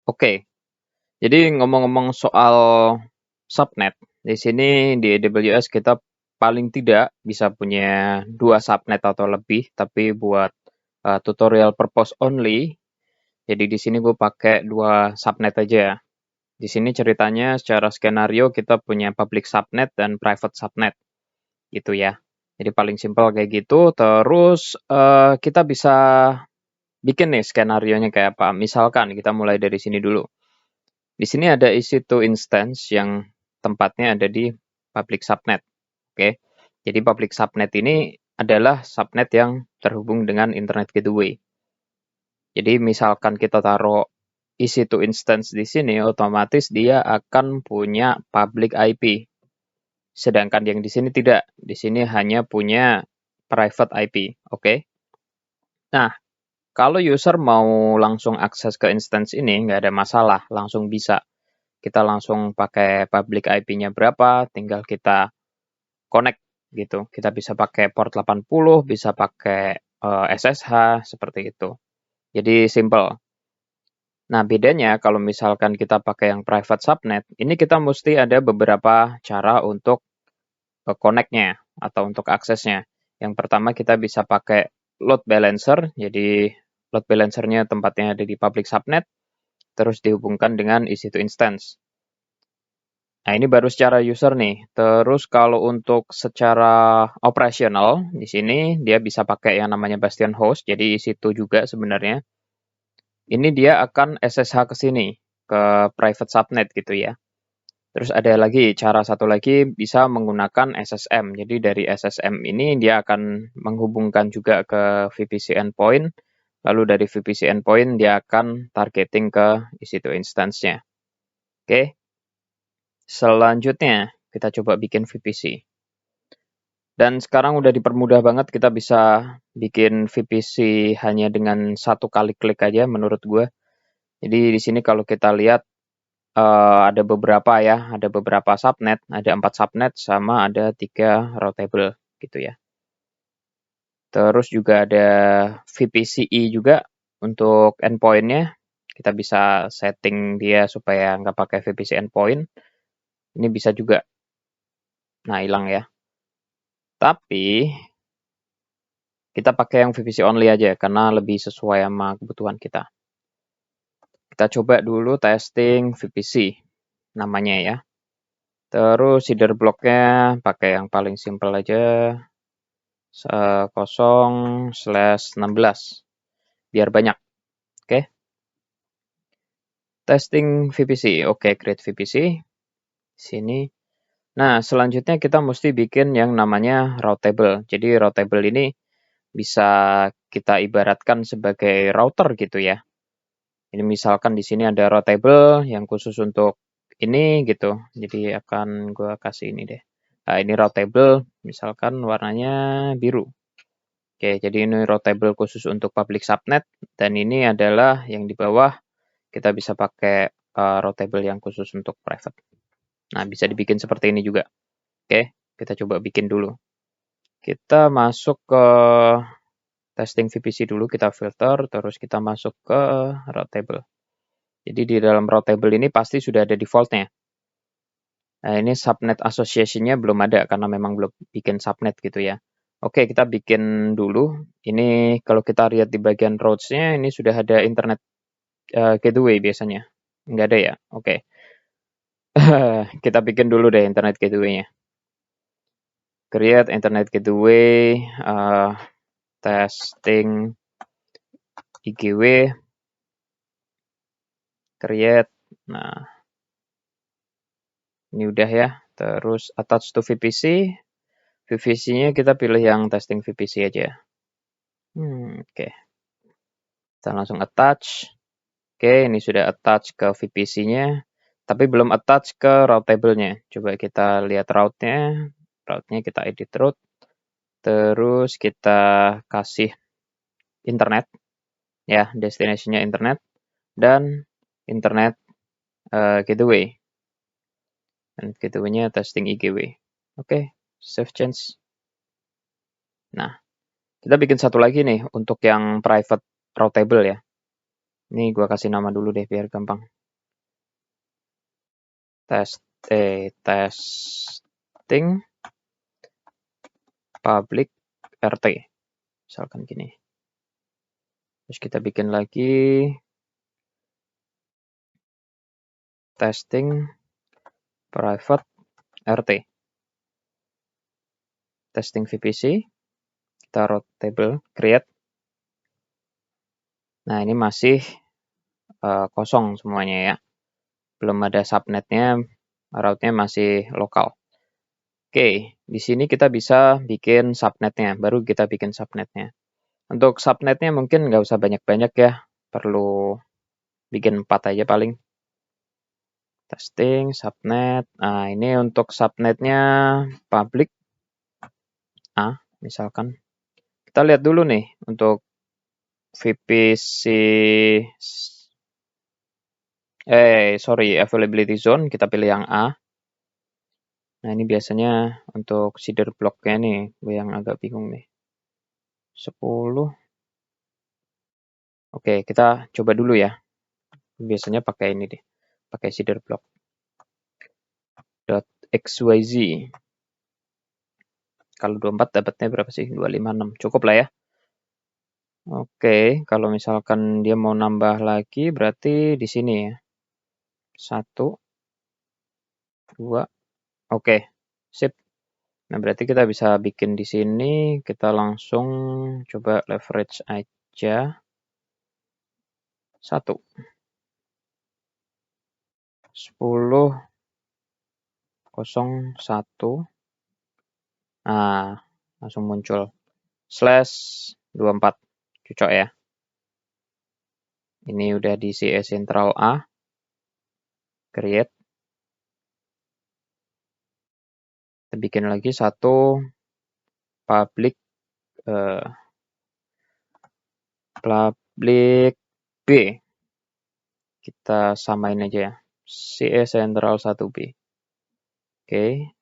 Oke, jadi ngomong-ngomong soal subnet, di sini di AWS kita paling tidak bisa punya 2 subnet atau lebih, tapi buat tutorial purpose only, jadi di sini gue pakai 2 subnet aja. Di sini ceritanya secara skenario kita punya public subnet dan private subnet, gitu ya. Jadi paling simpel kayak gitu, terus kita bisa bikin nih skenarionya kayak apa. Misalkan kita mulai dari sini dulu. Di sini ada EC2 instance yang tempatnya ada di public subnet. Oke. Jadi public subnet ini adalah subnet yang terhubung dengan Internet Gateway. Jadi misalkan kita taruh EC2 instance di sini, otomatis dia akan punya public IP. Sedangkan yang di sini tidak. Di sini hanya punya private IP. Oke. Nah, kalau user mau langsung akses ke instance ini, nggak ada masalah, langsung bisa. Kita langsung pakai public IP-nya berapa, tinggal kita connect gitu. Kita bisa pakai port 80, bisa pakai SSH, seperti itu. Jadi simple. Nah, bedanya kalau misalkan kita pakai yang private subnet, ini kita mesti ada beberapa cara untuk connect-nya atau untuk aksesnya. Yang pertama kita bisa pakai load balancer, jadi load balancer-nya tempatnya ada di public subnet, terus dihubungkan dengan EC2 instance. Nah, ini baru secara user nih. Terus kalau untuk secara operasional, di sini dia bisa pakai yang namanya Bastion Host, jadi EC2 juga sebenarnya. Ini dia akan SSH ke sini, ke private subnet gitu ya. Terus ada lagi, cara satu lagi bisa menggunakan SSM. Jadi dari SSM ini dia akan menghubungkan juga ke VPC endpoint, lalu dari VPC endpoint dia akan targeting ke EC2 instance-nya. Oke. Selanjutnya, kita coba bikin VPC. Dan sekarang udah dipermudah banget, kita bisa bikin VPC hanya dengan satu kali klik aja menurut gue. Jadi di sini kalau kita lihat ada beberapa ya, ada beberapa subnet, ada 4 subnet sama ada 3 routable gitu ya. Terus juga ada VPCE juga untuk endpoint-nya. Kita bisa setting dia supaya nggak pakai VPC endpoint. Ini bisa juga. Nah, hilang ya. Tapi kita pakai yang VPC only aja karena lebih sesuai sama kebutuhan kita. Kita coba dulu testing VPC namanya ya. Terus header blocknya pakai yang paling simple aja, 0/16 biar banyak. Oke. Testing VPC. Oke, create VPC. Sini. Nah, selanjutnya kita mesti bikin yang namanya routable. Jadi routable ini bisa kita ibaratkan sebagai router gitu ya. Ini misalkan di sini ada routable yang khusus untuk ini gitu. Jadi akan gue kasih ini deh. Nah, ini routable, misalkan warnanya biru. Oke, jadi ini routable khusus untuk public subnet, dan ini adalah yang di bawah kita bisa pakai routable yang khusus untuk private. Nah, bisa dibikin seperti ini juga. Oke, kita coba bikin dulu. Kita masuk ke testing VPC dulu, kita filter, terus kita masuk ke routable. Jadi di dalam routable ini pasti sudah ada defaultnya. Nah, ini subnet association-nya belum ada karena memang belum bikin subnet gitu ya. Oke, kita bikin dulu. Ini kalau kita lihat di bagian routes-nya, ini sudah ada internet gateway biasanya. Nggak ada ya? Oke. Kita bikin dulu deh internet gateway-nya. Create internet gateway, testing IGW, create. Nah, ini udah ya. Terus attach to VPC. VPC-nya kita pilih yang testing VPC aja. Oke. Kita langsung attach. Oke, ini sudah attach ke VPC-nya, tapi belum attach ke routable-nya. Coba kita lihat route-nya. Route-nya kita edit route. Terus kita kasih internet. Ya, destination-nya internet. Dan internet gateway. Dan gateway-nya testing IGW. Oke, save change. Nah, kita bikin satu lagi nih untuk yang private routable ya. Ini gua kasih nama dulu deh biar gampang. testing public RT. Misalkan gini. Terus kita bikin lagi testing private RT. Testing VPC, kita route table create. Nah, ini masih kosong semuanya ya. Belum ada subnetnya, route-nya masih lokal. Oke, di sini kita bisa bikin subnetnya, baru kita bikin subnetnya. Untuk subnetnya mungkin nggak usah banyak-banyak ya, perlu bikin 4 aja paling. Testing, subnet. Nah, ini untuk subnetnya public A, misalkan. Kita lihat dulu nih, untuk VPC, availability zone, kita pilih yang A. Nah, ini biasanya untuk seeder block-nya nih, gue yang agak bingung nih. 10. Oke, kita coba dulu ya. Biasanya pakai ini deh, pakai seeder block. .xyz. Kalau 24 dapatnya berapa sih? 256. Cukup lah ya. Oke, kalau misalkan dia mau nambah lagi berarti di sini ya. 1, 2. Oke, sip. Nah, berarti kita bisa bikin di sini, kita langsung coba leverage aja. 1. 10.01. Nah, langsung muncul. /24. Cocok ya. Ini udah di CE Central A. Create. Kita bikin lagi satu public B. Kita samain aja ya. CE Central 1B. Oke.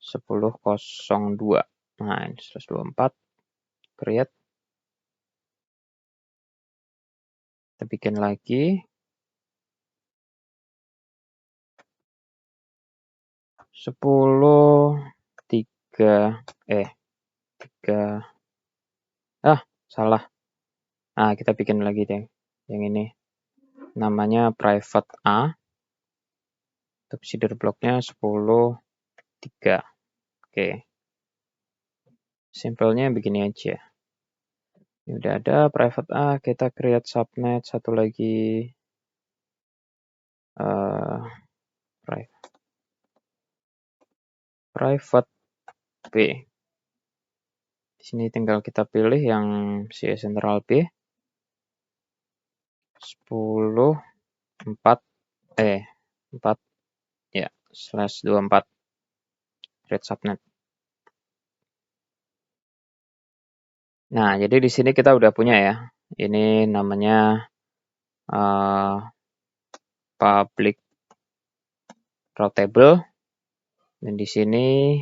10.02. Nah, ini 124. Create. Kita bikin lagi. 10.3. 3. Salah. Nah, kita bikin lagi deh. Yang ini. Namanya private A. Untuk seeder blocknya 10.3. Oke. Simpelnya begini aja. Ini udah ada private A, kita create subnet satu lagi. Private B. Di sini tinggal kita pilih yang CE Central B. 10.4 4 ya, /24 create subnet. Nah, jadi di sini kita udah punya ya. Ini namanya public route table. Dan di sini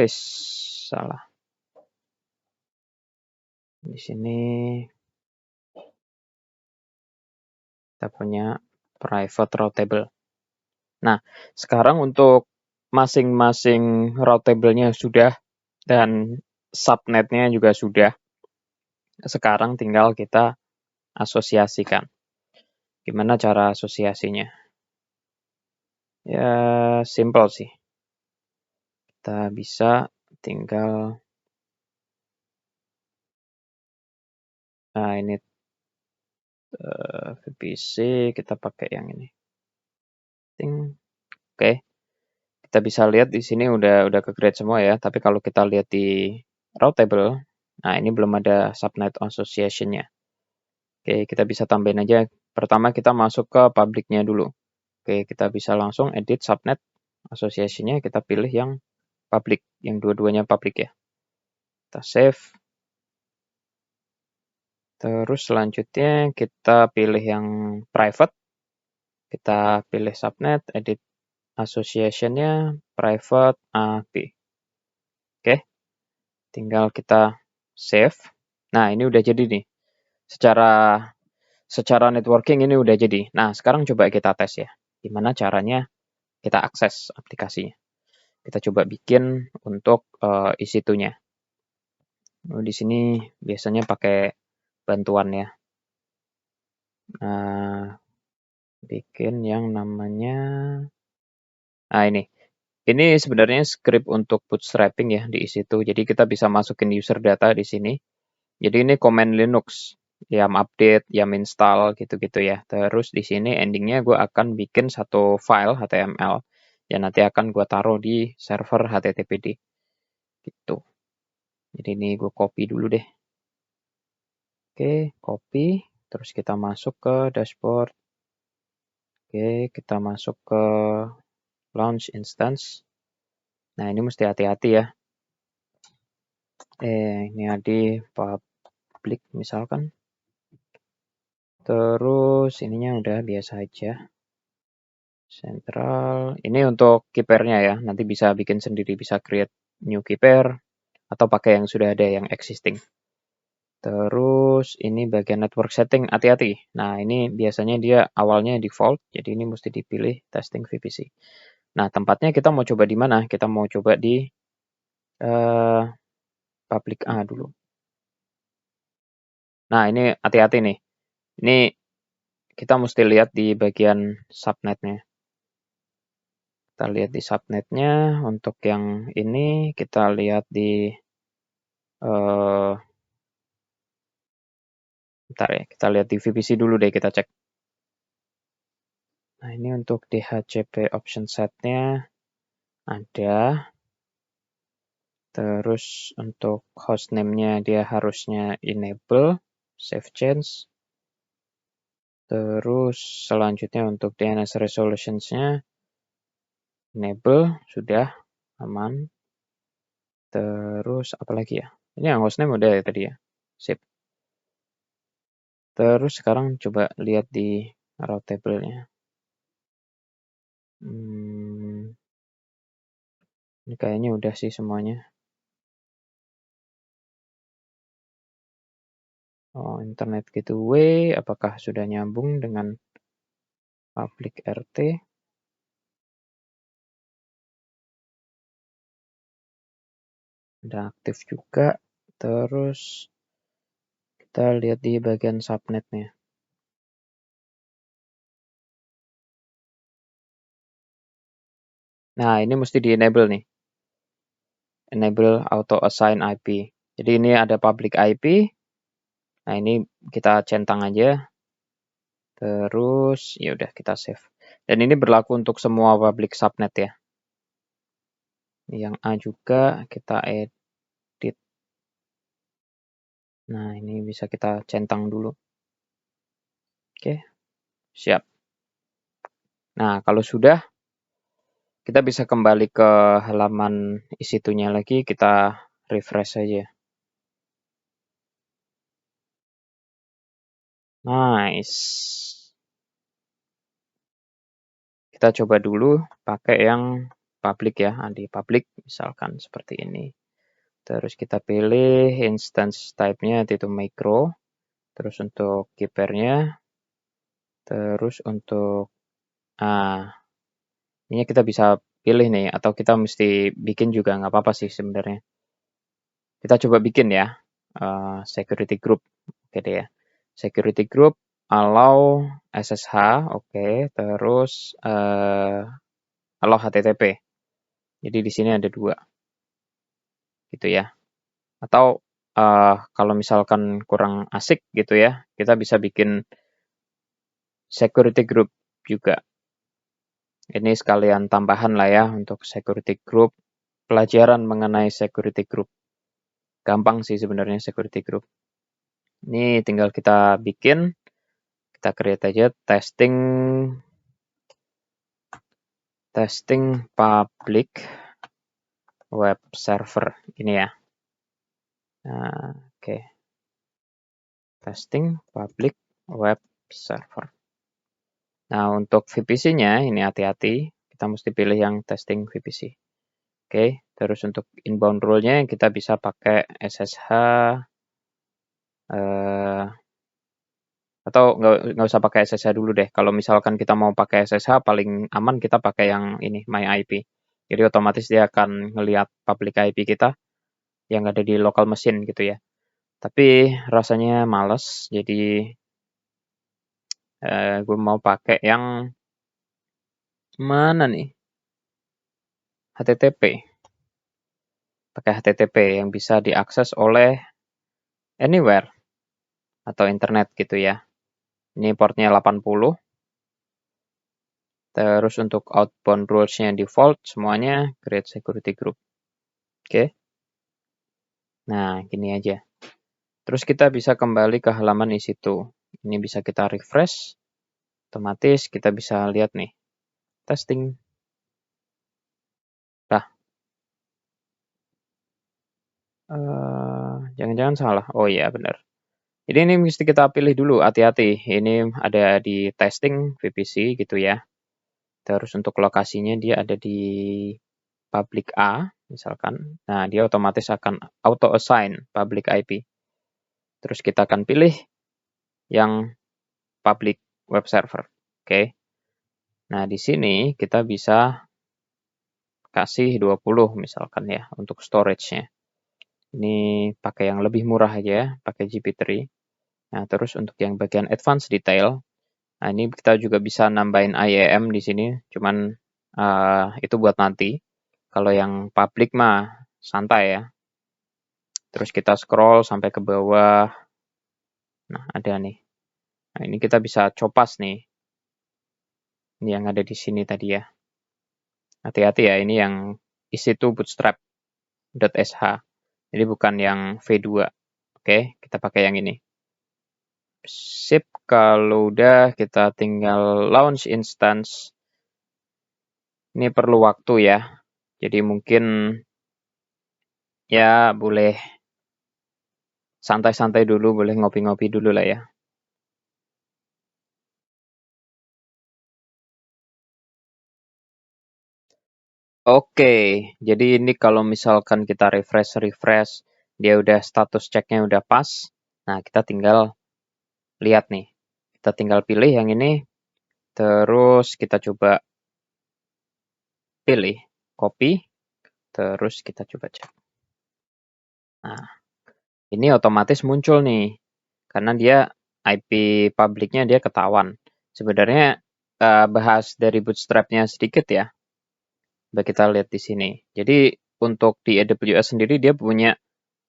salah. Di sini kita punya private route table. Nah, sekarang untuk masing-masing route table-nya sudah dan subnetnya juga sudah. Sekarang tinggal kita asosiasikan. Gimana cara asosiasinya? Ya, simple sih. Kita bisa tinggal ini VPC, kita pakai yang ini. Oke. Kita bisa lihat di sini udah ke-create semua ya, tapi kalau kita lihat di route table, nah ini belum ada subnet association-nya. Oke, kita bisa tambahin aja. Pertama kita masuk ke public-nya dulu. Oke, kita bisa langsung edit subnet association-nya, kita pilih yang public, yang dua-duanya public ya. Kita save. Terus selanjutnya kita pilih yang private. Kita pilih subnet, edit association-nya private AB. Oke. Tinggal kita save. Nah, ini udah jadi nih. secara networking ini udah jadi. Nah, sekarang coba kita tes ya. Gimana caranya kita akses aplikasinya. Kita coba bikin untuk EC2-nya. Di sini biasanya pakai bantuan ya. Nah, bikin yang namanya ini. Ini sebenarnya script untuk bootstrapping ya di EC2. Jadi kita bisa masukin user data di sini. Jadi ini command Linux, yam update, yam install gitu-gitu ya. Terus di sini endingnya gue akan bikin satu file HTML yang nanti akan gue taruh di server HTTPD gitu. Jadi ini gue copy dulu deh. Oke, copy. Terus kita masuk ke dashboard. Oke, kita masuk ke launch instance. Nah, ini mesti hati-hati ya. Ini ada public misalkan. Terus ininya udah biasa aja. Central. Ini untuk keepernya ya. Nanti bisa bikin sendiri, bisa create new keeper atau pakai yang sudah ada yang existing. Terus ini bagian network setting, hati-hati. Nah, ini biasanya dia awalnya default, jadi ini mesti dipilih testing VPC. Nah, tempatnya kita mau coba di mana? Kita mau coba di public A dulu. Nah, ini hati-hati nih. Ini kita mesti lihat di bagian subnetnya. Kita lihat di subnetnya. Untuk yang ini kita lihat di bentar ya, kita lihat di VPC dulu deh, kita cek. Nah, ini untuk DHCP option setnya ada. Terus untuk hostname-nya dia harusnya enable, save change. Terus selanjutnya untuk DNS resolutions-nya enable, sudah aman. Terus apa lagi ya? Ini yang hostname udah ya tadi ya. Sip. Terus sekarang coba lihat di route table-nya. Ini kayaknya udah sih semuanya. Internet gateway, apakah sudah nyambung dengan public RT? Udah aktif juga. Terus kita lihat di bagian subnetnya. Nah, ini mesti di-enable nih. Enable auto assign IP. Jadi ini ada public IP. Nah, ini kita centang aja. Terus ya udah kita save. Dan ini berlaku untuk semua public subnet ya. Yang A juga kita edit. Nah, ini bisa kita centang dulu. Oke, siap. Nah, kalau sudah, kita bisa kembali ke halaman EC2-nya lagi, kita refresh saja. Nice. Kita coba dulu pakai yang public ya, di public misalkan seperti ini. Terus kita pilih instance type-nya itu micro. Terus untuk keeper-nya. Terus untuk ini kita bisa pilih nih, atau kita mesti bikin juga nggak apa-apa sih sebenarnya. Kita coba bikin ya, security group. Oke deh ya. Security group, allow SSH, oke. Terus allow HTTP. Jadi di sini ada 2. Gitu ya. Atau kalau misalkan kurang asik gitu ya, kita bisa bikin security group juga. Ini sekalian tambahan lah ya untuk security group, pelajaran mengenai security group. Gampang sih sebenarnya security group. Ini tinggal kita bikin, kita create aja testing public web server ini ya. Nah, oke. Testing public web server. Nah, untuk VPC-nya ini hati-hati, kita mesti pilih yang testing VPC. Oke, terus untuk inbound rule-nya kita bisa pakai SSH Atau nggak usah pakai SSH dulu deh. Kalau misalkan kita mau pakai SSH, paling aman kita pakai yang ini, MyIP. Jadi otomatis dia akan ngelihat public IP kita yang ada di local machine gitu ya. Tapi rasanya males, jadi gue mau pakai yang mana nih? HTTP. Pakai HTTP yang bisa diakses oleh anywhere atau internet gitu ya. Ini portnya 80. Terus untuk outbound rules-nya default semuanya create security group. Oke. Nah, gini aja. Terus kita bisa kembali ke halaman EC2. Ini bisa kita refresh. Otomatis kita bisa lihat nih. Testing. Nah, jangan-jangan salah. Oh iya, benar. Jadi ini mesti kita pilih dulu, hati-hati. Ini ada di testing VPC gitu ya. Terus untuk lokasinya dia ada di public A, misalkan. Nah, dia otomatis akan auto assign public IP. Terus kita akan pilih yang public web server. Oke. Nah, di sini kita bisa kasih 20 misalkan ya untuk storage-nya. Ini pakai yang lebih murah aja, pakai GP3. Nah, terus untuk yang bagian advanced detail, nah ini kita juga bisa nambahin IAM di sini, cuman itu buat nanti. Kalau yang public mah santai ya. Terus kita scroll sampai ke bawah. Nah, ada nih. Nah, ini kita bisa copas nih. Ini yang ada di sini tadi ya. Hati-hati ya, ini yang isi2 bootstrap.sh. Jadi bukan yang V2. Oke, kita pakai yang ini. Sip, kalau udah kita tinggal launch instance. Ini perlu waktu ya. Jadi mungkin ya boleh santai-santai dulu, boleh ngopi-ngopi dulu lah ya. Oke, jadi ini kalau misalkan kita refresh, dia udah status ceknya udah pas. Nah, kita tinggal lihat nih. Kita tinggal pilih yang ini, terus kita coba pilih, copy, terus kita coba cek. Nah, ini otomatis muncul nih, karena dia IP publiknya dia ketahuan. Sebenarnya bahas dari bootstrap-nya sedikit ya. Coba kita lihat di sini. Jadi untuk di AWS sendiri dia punya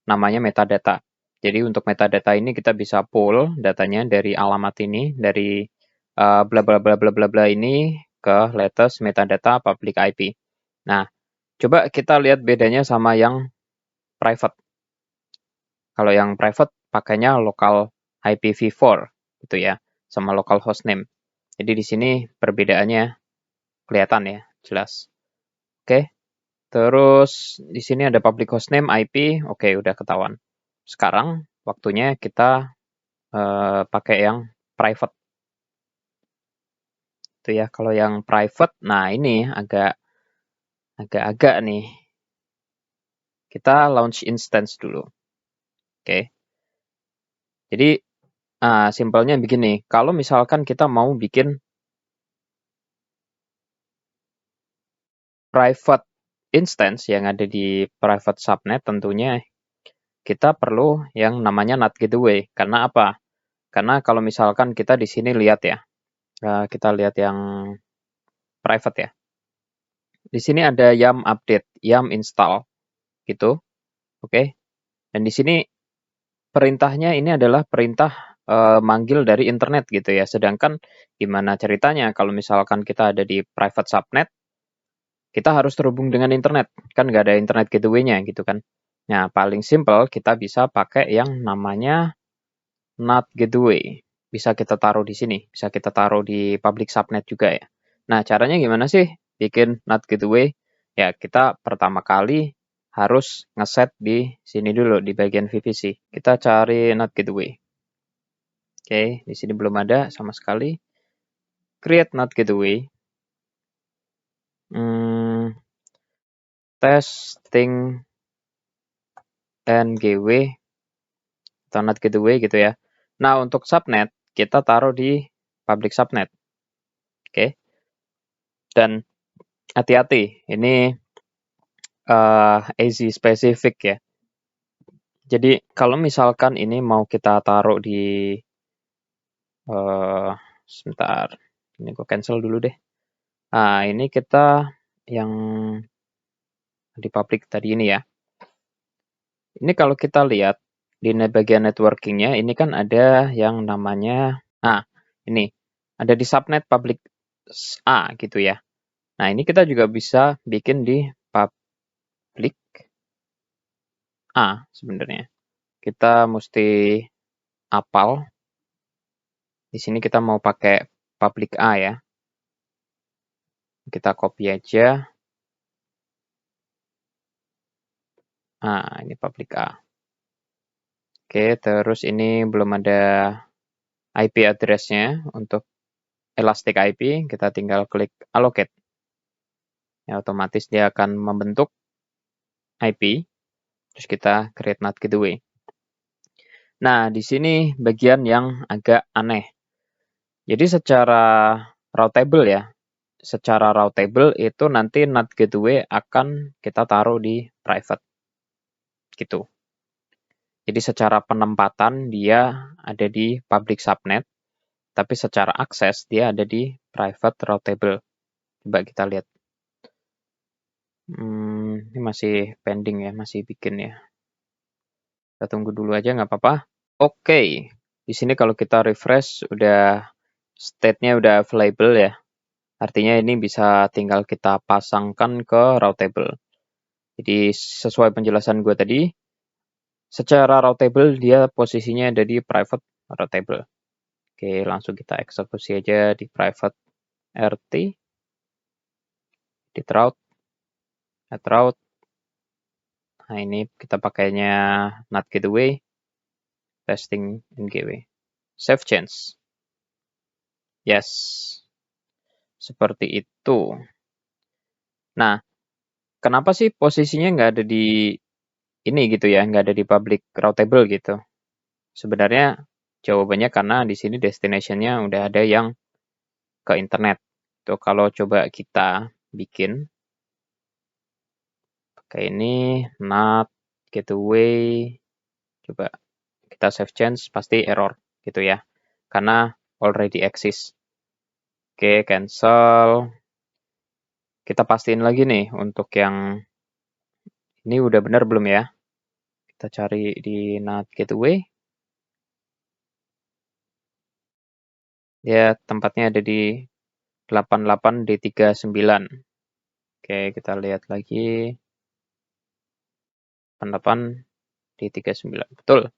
namanya metadata. Jadi untuk metadata ini kita bisa pull datanya dari alamat ini, dari bla bla bla bla bla bla ini ke latest metadata public IP. Nah, coba kita lihat bedanya sama yang private. Kalau yang private pakainya local IPv4 gitu ya, sama local hostname. Jadi di sini perbedaannya kelihatan ya, jelas. Oke. Terus di sini ada public hostname IP, oke udah ketahuan. Sekarang waktunya kita pakai yang private. Itu ya, kalau yang private, nah ini agak-agak nih. Kita launch instance dulu. Oke. Jadi simpelnya begini, kalau misalkan kita mau bikin private instance yang ada di private subnet, tentunya kita perlu yang namanya NAT gateway. Karena apa? Karena kalau misalkan kita di sini lihat ya, kita lihat yang private ya. Di sini ada yum update, yum install, gitu. Oke. Dan di sini perintahnya ini adalah perintah manggil dari internet gitu ya. Sedangkan gimana ceritanya kalau misalkan kita ada di private subnet, kita harus terhubung dengan internet. Kan nggak ada internet gateway-nya gitu kan. Nah, paling simple kita bisa pakai yang namanya NAT gateway. Bisa kita taruh di sini, bisa kita taruh di public subnet juga ya. Nah, caranya gimana sih bikin NAT gateway? Ya, kita pertama kali harus ngeset di sini dulu, di bagian VPC. Kita cari NAT gateway. Oke, di sini belum ada sama sekali. Create NAT gateway. Testing NGW atau NAT gateway gitu ya. Nah, untuk subnet, kita taruh di public subnet. Oke. Dan hati-hati, ini AZ spesifik ya. Jadi kalau misalkan ini mau kita taruh di sebentar, ini gue cancel dulu deh. Nah, ini kita yang di public tadi ini ya. Ini kalau kita lihat di bagian networkingnya, ini kan ada yang namanya, ini ada di subnet public A gitu ya. Nah, ini kita juga bisa bikin di public A sebenarnya. Kita mesti hafal. Di sini kita mau pakai public A ya. Kita copy aja. Nah, ini public A. Oke, terus ini belum ada IP address-nya untuk Elastic IP. Kita tinggal klik allocate. Ya, otomatis dia akan membentuk IP. Terus kita create NAT gateway. Nah, di sini bagian yang agak aneh. Jadi secara routable ya, secara routable itu nanti NAT gateway akan kita taruh di private. Gitu. Jadi secara penempatan dia ada di public subnet, tapi secara akses dia ada di private routable. Coba kita lihat. Ini masih pending ya, masih bikin ya. Kita tunggu dulu aja, nggak apa-apa. Oke, di sini kalau kita refresh, udah state-nya udah available ya. Artinya ini bisa tinggal kita pasangkan ke routable. Jadi sesuai penjelasan gue tadi, secara routable dia posisinya ada di private routable. Oke, langsung kita eksekusi aja di private RT, di route, add route. Nah, ini kita pakainya NAT gateway, testing NGW. Save change. Yes. Seperti itu. Nah, kenapa sih posisinya nggak ada di ini gitu ya, nggak ada di public routable gitu? Sebenarnya jawabannya karena di sini destination-nya udah ada yang ke internet. Tuh, kalau coba kita bikin pakai ini NAT gateway, coba kita save change pasti error gitu ya, karena already exist. Oke, cancel. Kita pastiin lagi nih untuk yang ini udah benar belum ya. Kita cari di NAT gateway. Ya, tempatnya ada di 88D39. Oke, kita lihat lagi. 88D39. Betul.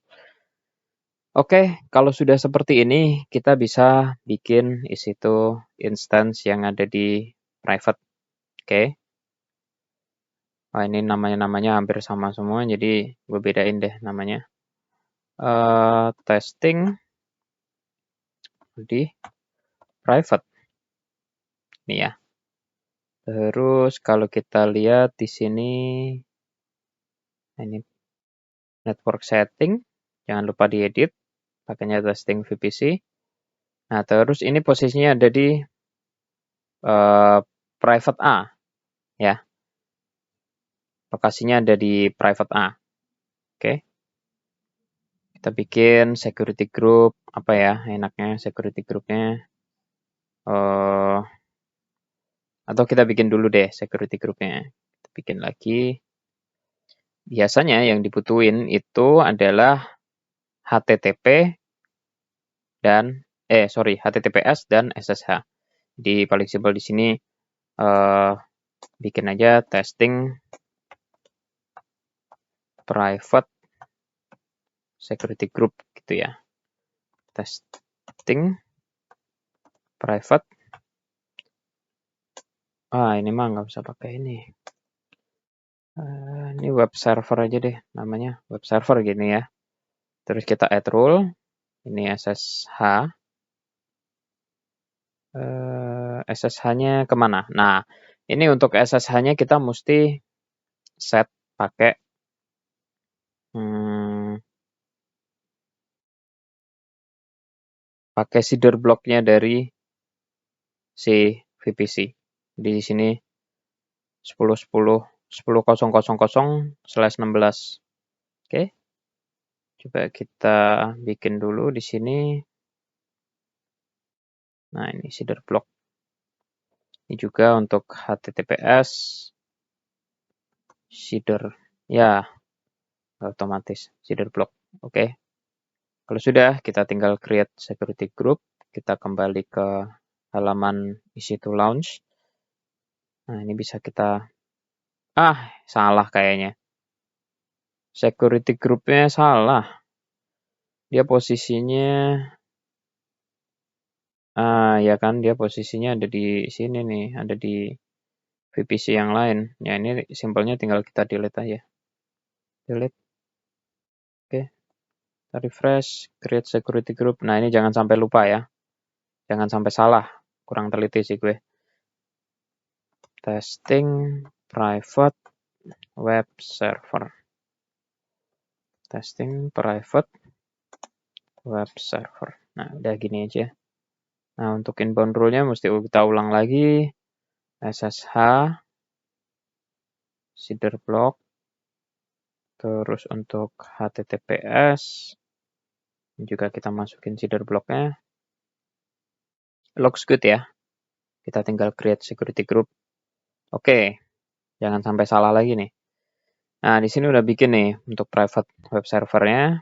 Oke, kalau sudah seperti ini, kita bisa bikin itu instance yang ada di private. Oke. Wah, ini namanya hampir sama semua, jadi gue bedain deh namanya. Testing di private. Nih ya. Terus kalau kita lihat di sini, ini network setting, jangan lupa diedit, pakainya testing VPC. Nah, terus ini posisinya ada di private A, ya. Lokasinya ada di private A. Oke. Kita bikin security group, apa ya enaknya security groupnya. Atau kita bikin dulu deh security groupnya. Kita bikin lagi. Biasanya yang dibutuhin itu adalah HTTP dan HTTPS dan SSH. Di paling simpel di sini bikin aja testing private security group gitu ya. Testing private. Ini mah nggak usah pakai ini. Ini web server aja deh namanya, web server gini ya. Terus kita add rule, ini SSH. SSH-nya kemana? Nah, ini untuk SSH-nya kita mesti set pakai pakai seeder blocknya dari si VPC. Di sini 10.10.10.000/16. Oke. Coba kita bikin dulu di sini. Nah, ini seeder block. Ini juga untuk HTTPS seeder, ya otomatis seeder block. Oke. Kalau sudah, kita tinggal create security group. Kita kembali ke halaman EC2 Launch. Nah, ini bisa kita... salah kayaknya. Security groupnya salah. Dia posisinya... ya kan, dia posisinya ada di sini nih. Ada di VPC yang lain. Ya, ini simpelnya tinggal kita delete aja. Delete. Oke. Kita refresh, create security group. Nah, ini jangan sampai lupa ya. Jangan sampai salah. Kurang teliti sih gue. Testing private web server. Testing private web server. Nah, udah gini aja. Nah, untuk inbound rule-nya mesti kita ulang lagi. SSH, seeder block. Terus untuk HTTPS, juga kita masukin seeder block-nya. Looks good ya. Kita tinggal create security group. Oke, jangan sampai salah lagi nih. Nah, di sini udah bikin nih untuk private web servernya.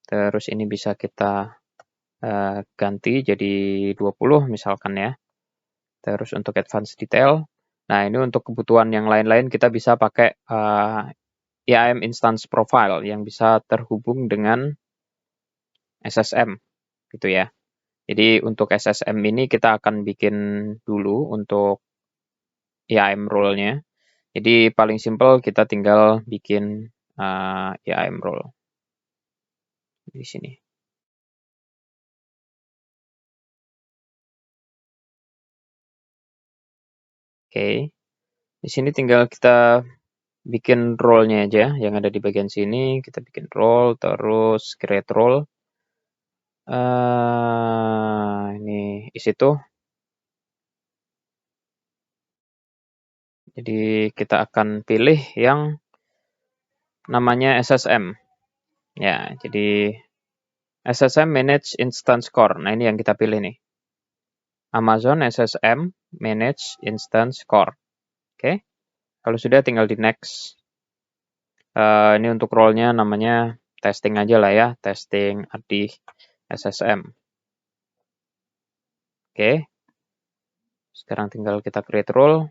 Terus ini bisa kita ganti jadi 20 misalkan ya. Terus untuk advanced detail. Nah, ini untuk kebutuhan yang lain-lain kita bisa pakai IAM instance profile yang bisa terhubung dengan SSM gitu ya. Jadi untuk SSM ini kita akan bikin dulu untuk IAM role-nya. Jadi paling simple kita tinggal bikin IAM role di sini. Oke. Di sini tinggal kita bikin role-nya aja yang ada di bagian sini. Kita bikin role, terus create role. Ini isi tuh. Jadi kita akan pilih yang namanya SSM. Ya, jadi SSM Manage Instance Core. Nah, ini yang kita pilih nih. Amazon SSM Manage Instance Core. Oke. Kalau sudah tinggal di next. Ini untuk role-nya namanya testing aja lah ya. Testing AD SSM. Oke. Sekarang tinggal kita create role.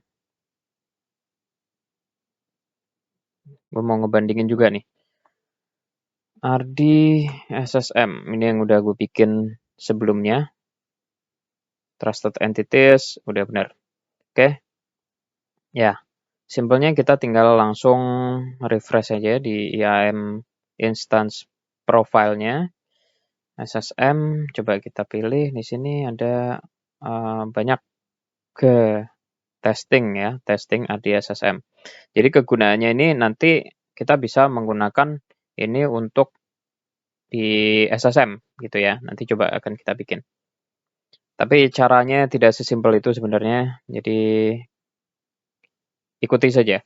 Gue mau ngebandingin juga nih. RD SSM. Ini yang udah gue bikin sebelumnya. Trusted Entities. Udah benar. Oke. Ya. Simpelnya kita tinggal langsung refresh aja di IAM instance profile-nya. SSM. Coba kita pilih. Di sini ada banyak ke testing ya. Testing AD SSM. Jadi kegunaannya ini nanti kita bisa menggunakan ini untuk di SSM gitu ya. Nanti coba akan kita bikin. Tapi caranya tidak sesimpel itu sebenarnya. Jadi ikuti saja.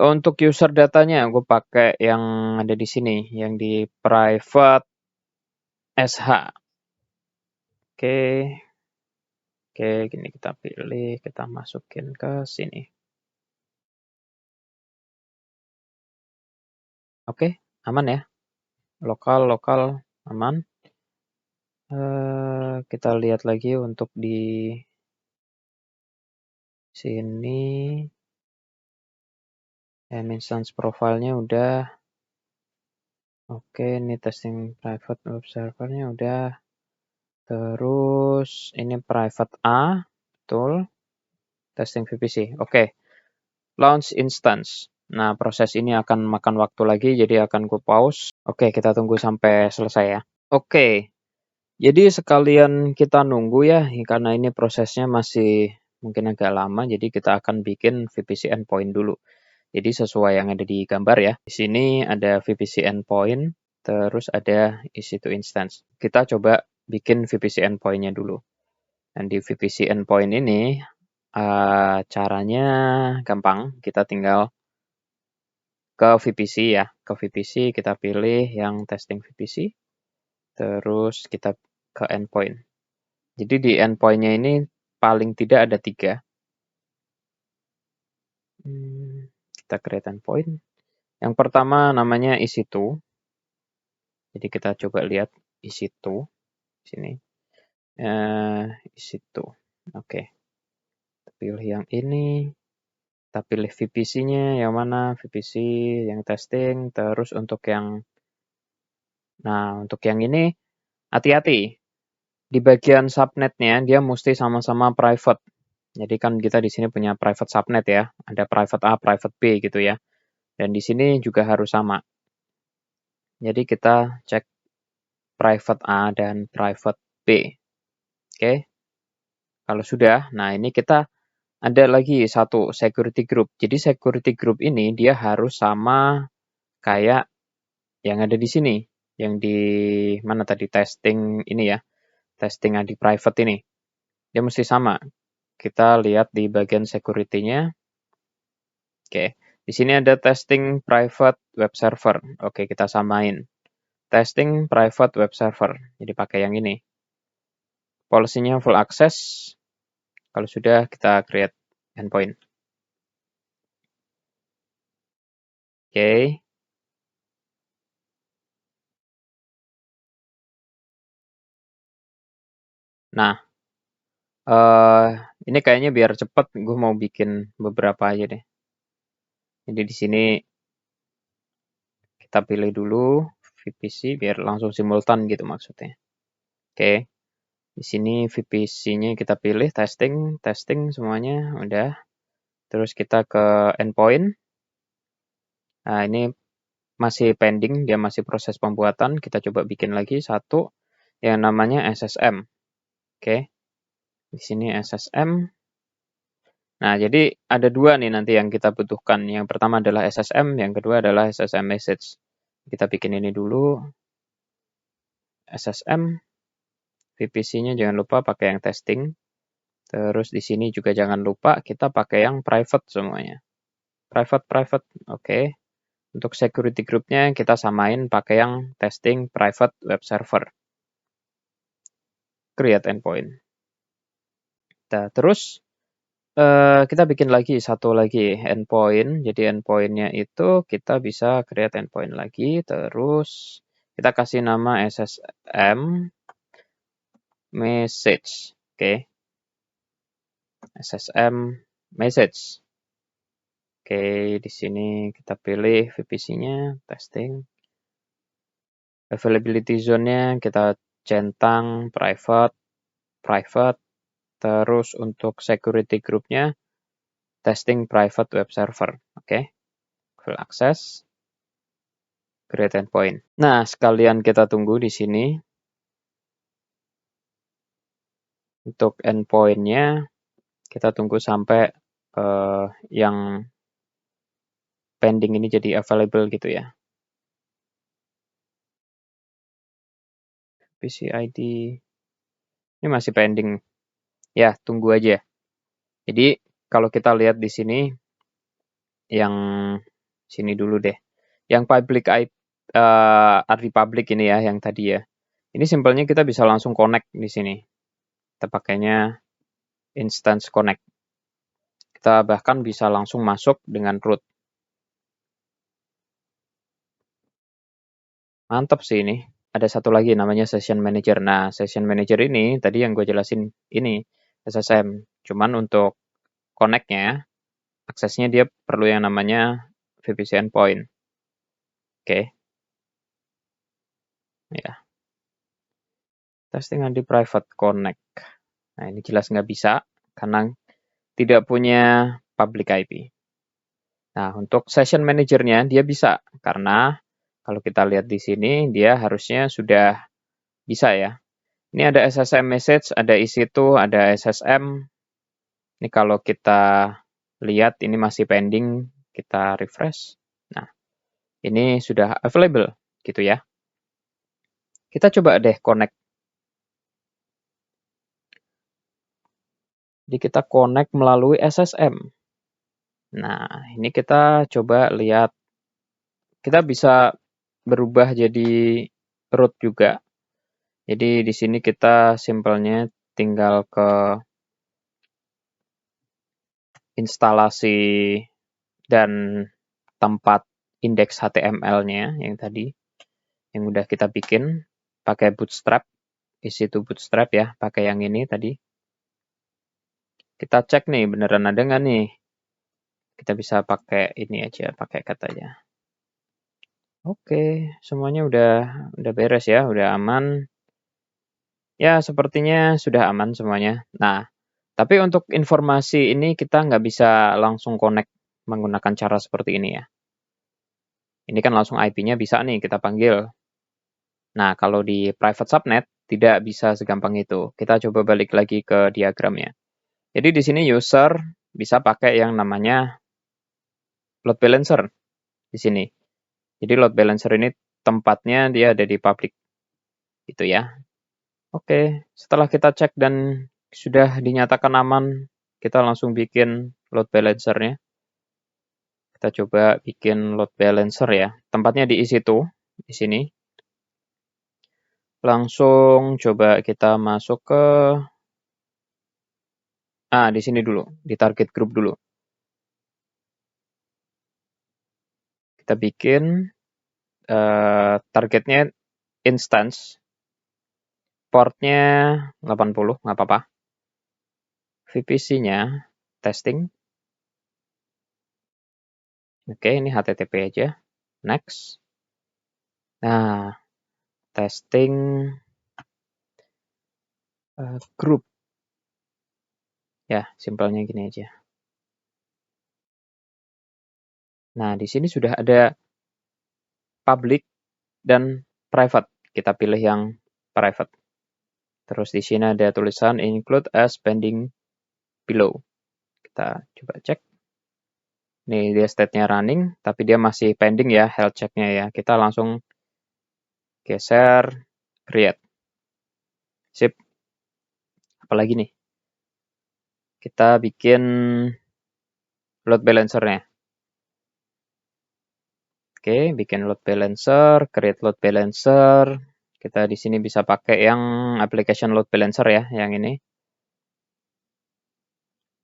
Untuk user datanya gue pakai yang ada di sini, yang di private SH. Oke. Oke, gini kita pilih, kita masukin ke sini. Oke, aman ya. Lokal aman. Kita lihat lagi untuk di sini. Instance profile-nya udah. Oke, ini testing private web server-nya udah. Terus ini private A, betul. Testing VPC. Oke. Launch instance. Nah, proses ini akan makan waktu lagi, jadi akan gue pause. Oke, kita tunggu sampai selesai ya. Oke. Jadi sekalian kita nunggu ya, karena ini prosesnya masih mungkin agak lama, jadi kita akan bikin VPC endpoint dulu. Jadi sesuai yang ada di gambar ya. Di sini ada VPC endpoint, terus ada EC2 instance. Kita coba bikin VPC endpoint-nya dulu. Dan di VPC endpoint ini caranya gampang, kita tinggal ke VPC ya. Ke VPC kita pilih yang testing VPC, terus kita ke endpoint. Jadi di endpoint-nya ini paling tidak ada 3. Kita create endpoint. Yang pertama namanya EC2. Jadi kita coba lihat EC2 sini. EC2. Oke. Kita pilih yang ini. Kita pilih VPC-nya yang mana? VPC yang testing. Terus untuk yang ini hati-hati. Di bagian subnetnya dia mesti sama-sama private. Jadi kan kita di sini punya private subnet ya. Ada private A, private B gitu ya. Dan di sini juga harus sama. Jadi kita cek private A dan private B. Oke. Kalau sudah, nah ini kita ada lagi satu security group. Jadi security group ini dia harus sama kayak yang ada di sini. Yang di mana tadi testing ini ya. Testing di private ini. Dia mesti sama. Kita lihat di bagian security-nya. Oke. Di sini ada testing private web server. Oke, kita samain. Testing private web server. Jadi pakai yang ini. Policy-nya full access. Kalau sudah, kita create endpoint. Oke. Nah, ini kayaknya biar cepet, gue mau bikin beberapa aja deh. Jadi di sini kita pilih dulu VPC biar langsung simultan gitu maksudnya. Oke. Di sini VPC-nya kita pilih testing semuanya udah. Terus kita ke endpoint. Nah, ini masih pending, dia masih proses pembuatan. Kita coba bikin lagi satu yang namanya SSM. Oke. Di sini SSM. Nah, jadi ada 2 nih nanti yang kita butuhkan. Yang pertama adalah SSM, yang kedua adalah SSM message. Kita bikin ini dulu. SSM. VPC-nya jangan lupa pakai yang testing. Terus di sini juga jangan lupa kita pakai yang private semuanya. Private, oke. Untuk security group-nya kita samain pakai yang testing private web server. Create endpoint. Nah, terus kita bikin lagi satu lagi endpoint. Jadi endpoint-nya itu kita bisa create endpoint lagi. Terus kita kasih nama SSM message. Oke. SSM message. Oke, di sini kita pilih VPC-nya, testing. Availability zone-nya kita centang private. Terus untuk security group-nya testing private web server. Oke. Full access. Create endpoint. Nah, sekalian kita tunggu di sini. Untuk endpoint-nya kita tunggu sampai yang pending ini jadi available gitu ya. PCID ini masih pending. Ya, tunggu aja. Jadi kalau kita lihat di sini yang sini dulu deh. Yang public IP arti public ini ya yang tadi ya. Ini simpelnya kita bisa langsung connect di sini. Kita pakainya instance connect. Kita bahkan bisa langsung masuk dengan root. Mantap sih ini. Ada satu lagi namanya session manager. Nah, session manager ini tadi yang gue jelasin ini SSM. Cuman untuk connect-nya, aksesnya dia perlu yang namanya VPC endpoint. Oke. Ya. Testing di private connect. Nah, ini jelas nggak bisa karena tidak punya public IP. Nah, untuk session manager-nya dia bisa karena kalau kita lihat di sini dia harusnya sudah bisa ya. Ini ada SSM message, ada EC2, ada SSM. Ini kalau kita lihat ini masih pending, kita refresh. Nah, ini sudah available gitu ya. Kita coba deh connect. Jadi kita connect melalui SSM. Nah, ini kita coba lihat. Kita bisa berubah jadi root juga. Jadi di sini kita simpelnya tinggal ke instalasi dan tempat indeks HTML-nya yang tadi, yang udah kita bikin pakai Bootstrap, isi itu Bootstrap ya, pakai yang ini tadi. Kita cek nih, beneran ada nggak nih? Kita bisa pakai ini aja, pakai katanya. Oke, semuanya udah beres ya, udah aman. Ya, sepertinya sudah aman semuanya. Nah, tapi untuk informasi ini kita nggak bisa langsung connect menggunakan cara seperti ini ya. Ini kan langsung IP-nya bisa nih kita panggil. Nah, kalau di private subnet tidak bisa segampang itu. Kita coba balik lagi ke diagramnya. Jadi di sini user bisa pakai yang namanya load balancer di sini. Jadi load balancer ini tempatnya dia ada di public. Gitu ya. Oke, setelah kita cek dan sudah dinyatakan aman, kita langsung bikin load balancer-nya. Kita coba bikin load balancer ya. Tempatnya di situ, di sini. Langsung coba kita masuk ke di sini dulu, di target group dulu. Kita bikin targetnya instance. Portnya 80, nggak apa-apa. VPC-nya testing. Oke, ini HTTP aja. Next. Nah, testing group. Ya, simpelnya gini aja. Nah, di sini sudah ada public dan private. Kita pilih yang private. Terus di sini ada tulisan include as pending below. Kita coba cek. Nih dia state-nya running, tapi dia masih pending ya health check-nya ya. Kita langsung geser, create. Sip. Apalagi nih? Kita bikin load balancer-nya. Oke, bikin load balancer, create load balancer. Kita di sini bisa pakai yang application load balancer ya, yang ini.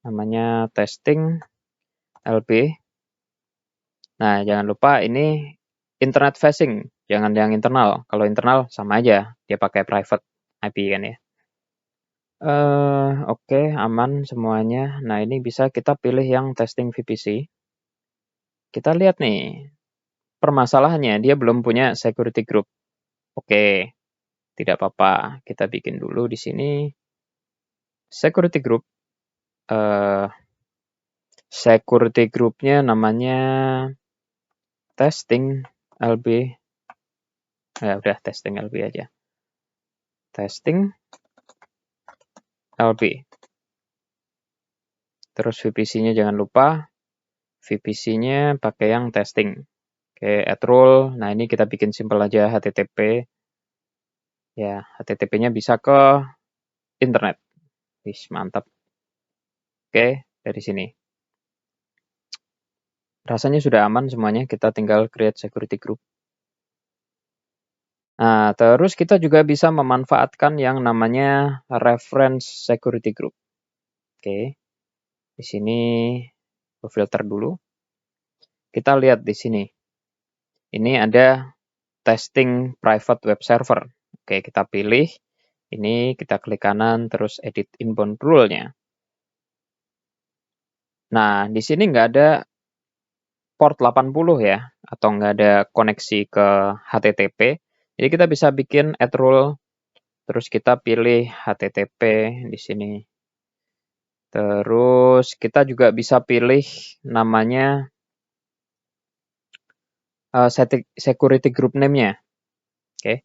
Namanya testing LB. Nah, jangan lupa ini internet facing, jangan yang internal. Kalau internal sama aja, dia pakai private IP kan ya. Oke, aman semuanya. Nah, ini bisa kita pilih yang testing VPC. Kita lihat nih, permasalahannya dia belum punya security group. Oke, tidak apa-apa. Kita bikin dulu di sini security group. Security groupnya namanya testing LB. Ya udah testing LB aja. Testing LB. Terus VPC-nya jangan lupa. VPC-nya pakai yang testing. Oke, add role. Nah, ini kita bikin simple aja HTTP. Ya, HTTP-nya bisa ke internet. Wih, mantap. Oke, dari sini. Rasanya sudah aman semuanya. Kita tinggal create security group. Nah, terus kita juga bisa memanfaatkan yang namanya reference security group. Oke. Di sini filter dulu. Kita lihat di sini. Ini ada testing private web server. Oke, kita pilih. Ini kita klik kanan, terus edit inbound rule-nya. Nah, di sini nggak ada port 80 ya, atau nggak ada koneksi ke HTTP. Jadi kita bisa bikin add rule, terus kita pilih HTTP di sini. Terus kita juga bisa pilih namanya security group name-nya. Oke.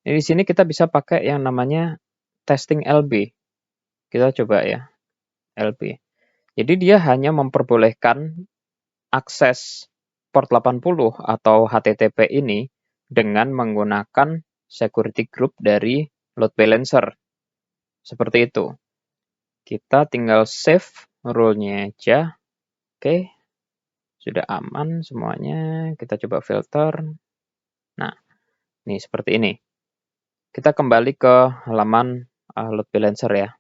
Ini di sini kita bisa pakai yang namanya testing LB. Kita coba ya, LB. Jadi dia hanya memperbolehkan akses port 80 atau HTTP ini dengan menggunakan security group dari load balancer. Seperti itu. Kita tinggal save rule-nya aja. Oke. Sudah aman semuanya. Kita coba filter. Nah, ini seperti ini. Kita kembali ke halaman load balancer ya.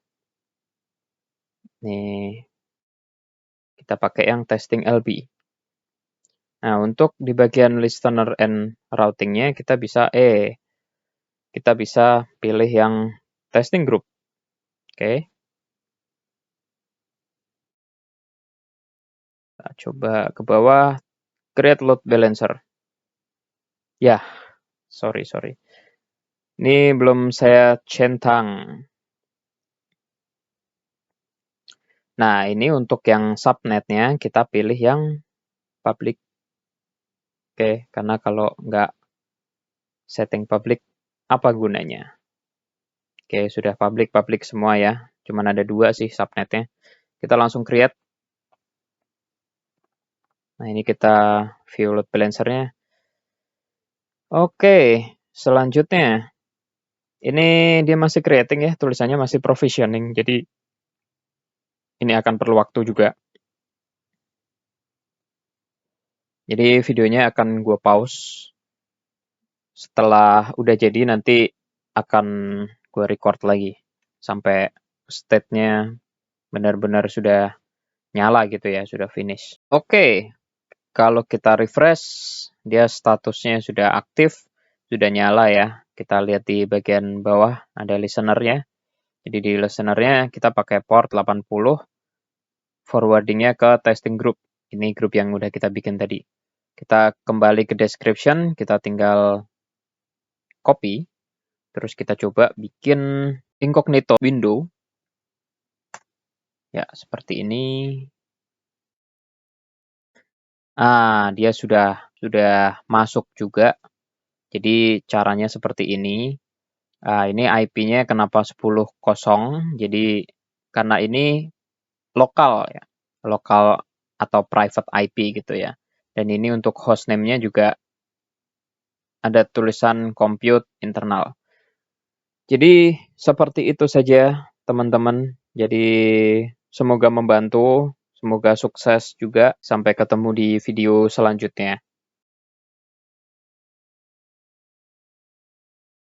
Nih, kita pakai yang testing LB. Nah, untuk di bagian listener and routing-nya kita bisa pilih yang testing group. Oke. Kita coba ke bawah, create load balancer. Ya, sorry. Ini belum saya centang. Nah, ini untuk yang subnetnya kita pilih yang public. Oke, karena kalau nggak setting public, apa gunanya? Oke, sudah public semua ya. Cuman ada 2 sih subnetnya. Kita langsung create. Nah, ini kita view load balancer-nya. Oke, selanjutnya. Ini dia masih creating ya, tulisannya masih provisioning. Jadi, ini akan perlu waktu juga. Jadi, videonya akan gue pause. Setelah udah jadi, nanti akan gue record lagi. Sampai state-nya benar-benar sudah nyala gitu ya, sudah finish. Oke, kalau kita refresh, dia statusnya sudah aktif, sudah nyala ya. Kita lihat di bagian bawah ada listener-nya. Jadi di listener-nya kita pakai port 80, forwarding-nya ke testing group. Ini grup yang udah kita bikin tadi. Kita kembali ke description, kita tinggal copy, terus kita coba bikin incognito window. Ya, seperti ini. Dia sudah masuk juga. Jadi caranya seperti ini. Ini IP-nya kenapa 10.0? Jadi karena ini lokal ya, lokal atau private IP gitu ya. Dan ini untuk hostname-nya juga ada tulisan compute internal. Jadi seperti itu saja teman-teman. Jadi semoga membantu, semoga sukses juga. Sampai ketemu di video selanjutnya.